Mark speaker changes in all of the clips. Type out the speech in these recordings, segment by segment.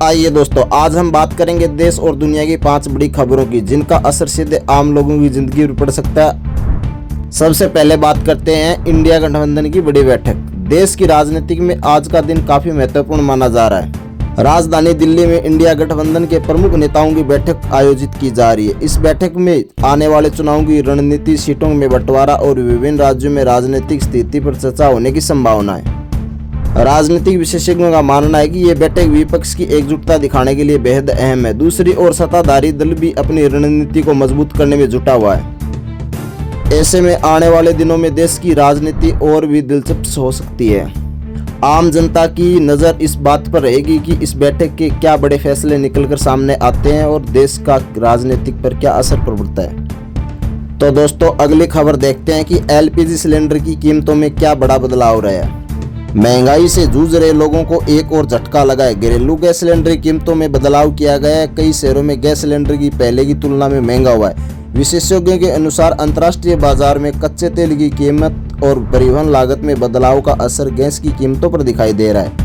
Speaker 1: आइए दोस्तों, आज हम बात करेंगे देश और दुनिया की 5 बड़ी खबरों की जिनका असर सीधे आम लोगों की जिंदगी पर पड़ सकता है। सबसे पहले बात करते हैं इंडिया गठबंधन की बड़ी बैठक। देश की राजनीति में आज का दिन काफी महत्वपूर्ण माना जा रहा है। राजधानी दिल्ली में इंडिया गठबंधन के प्रमुख नेताओं की बैठक आयोजित की जा रही है। इस बैठक में आने वाले चुनाव की रणनीति, सीटों में बंटवारा और विभिन्न राज्यों में राजनीतिक स्थिति पर चर्चा होने की संभावना है। राजनीतिक विशेषज्ञों का मानना है कि ये बैठक विपक्ष की एकजुटता दिखाने के लिए बेहद अहम है। दूसरी ओर सत्ताधारी दल भी अपनी रणनीति को मजबूत करने में जुटा हुआ है। ऐसे में आने वाले दिनों में देश की राजनीति और भी दिलचस्प हो सकती है। आम जनता की नज़र इस बात पर रहेगी कि इस बैठक के क्या बड़े फैसले निकलकर सामने आते हैं और देश का राजनीतिक पर क्या असर पड़ता है। तो दोस्तों, अगली खबर देखते हैं कि एलपीजी सिलेंडर की कीमतों में क्या बड़ा बदलाव रहा है। महंगाई से जूझ रहे लोगों को एक और झटका लगा है। घरेलू गैस सिलेंडर की कीमतों में बदलाव किया गया है। कई शहरों में गैस सिलेंडर की पहले की तुलना में महंगा हुआ है। विशेषज्ञों के अनुसार अंतर्राष्ट्रीय बाजार में कच्चे तेल की कीमत और परिवहन लागत में बदलाव का असर गैस की कीमतों पर दिखाई दे रहा है।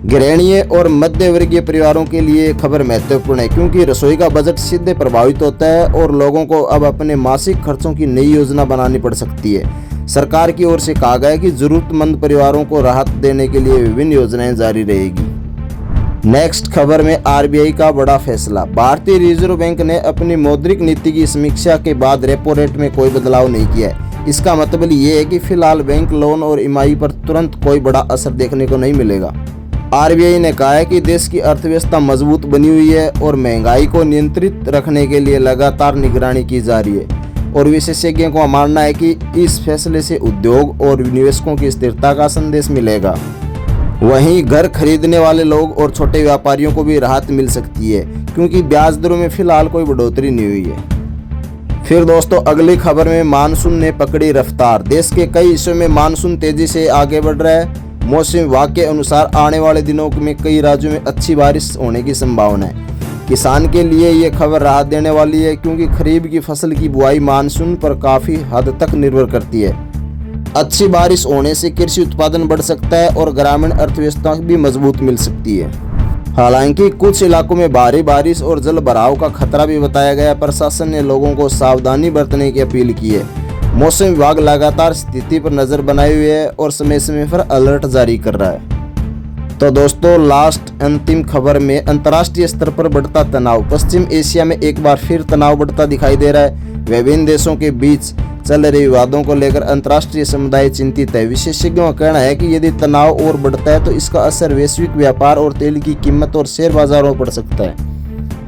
Speaker 1: गृहिणियों और मध्य वर्गीय परिवारों के लिए खबर महत्वपूर्ण है क्योंकि रसोई का बजट सीधे प्रभावित होता है और लोगों को अब अपने मासिक खर्चों की नई योजना बनानी पड़ सकती है। सरकार की ओर से कहा गया है कि जरूरतमंद परिवारों को राहत देने के लिए विभिन्न योजनाएं जारी रहेगी। नेक्स्ट खबर में आरबीआई का बड़ा फैसला। भारतीय रिजर्व बैंक ने अपनी मौद्रिक नीति की समीक्षा के बाद रेपो रेट में कोई बदलाव नहीं किया है। इसका मतलब ये है कि फिलहाल बैंक लोन और ईएमआई पर तुरंत कोई बड़ा असर देखने को नहीं मिलेगा। आरबीआई ने कहा है कि देश की अर्थव्यवस्था मजबूत बनी हुई है और महंगाई को नियंत्रित रखने के लिए लगातार निगरानी की जा रही है और विशेषज्ञों का मानना है कि इस फैसले से उद्योग और निवेशकों की स्थिरता का संदेश मिलेगा। वहीं घर खरीदने वाले लोग और छोटे व्यापारियों को भी राहत मिल सकती है क्योंकि ब्याज दरों में फिलहाल कोई बढ़ोतरी नहीं हुई है। फिर दोस्तों, अगली खबर में मानसून ने पकड़ी रफ्तार। देश के कई हिस्सों में मानसून तेजी से आगे बढ़ रहा है। मौसम विभाग के अनुसार आने वाले दिनों में कई राज्यों में अच्छी बारिश होने की संभावना है। किसान के लिए ये खबर राहत देने वाली है क्योंकि खरीफ की फसल की बुआई मानसून पर काफी हद तक निर्भर करती है। अच्छी बारिश होने से कृषि उत्पादन बढ़ सकता है और ग्रामीण अर्थव्यवस्था भी मजबूत मिल सकती है। हालांकि कुछ इलाकों में भारी बारिश और जल भराव का खतरा भी बताया गया। प्रशासन ने लोगों को सावधानी बरतने की अपील की है। मौसम विभाग लगातार स्थिति पर नजर बनाए हुए है और समय समय पर अलर्ट जारी कर रहा है। तो दोस्तों, लास्ट अंतिम खबर में अंतर्राष्ट्रीय स्तर पर बढ़ता तनाव। पश्चिम एशिया में एक बार फिर तनाव बढ़ता दिखाई दे रहा है। विभिन्न देशों के बीच चल रहे विवादों को लेकर अंतर्राष्ट्रीय समुदाय चिंतित है। विशेषज्ञों का कहना है कि यदि तनाव और बढ़ता है तो इसका असर वैश्विक व्यापार और तेल की कीमत और शेयर बाजारों पर पड़ सकता है।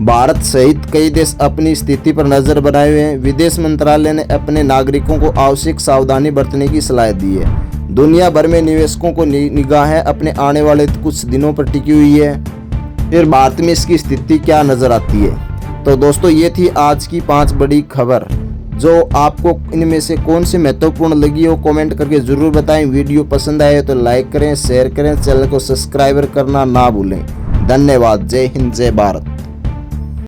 Speaker 1: भारत सहित कई देश अपनी स्थिति पर नजर बनाए हुए हैं। विदेश मंत्रालय ने अपने नागरिकों को आवश्यक सावधानी बरतने की सलाह दी है। दुनिया भर में निवेशकों को निगाहें अपने आने वाले कुछ दिनों पर टिकी हुई है। फिर भारत में इसकी स्थिति क्या नजर आती है। तो दोस्तों, ये थी आज की 5 बड़ी खबर। जो आपको इनमें से कौन सी महत्वपूर्ण लगी हो कमेंट करके जरूर बताएं। वीडियो पसंद आए तो लाइक करें, शेयर करें, चैनल को सब्सक्राइब करना ना भूलें। धन्यवाद। जय हिंद, जय भारत।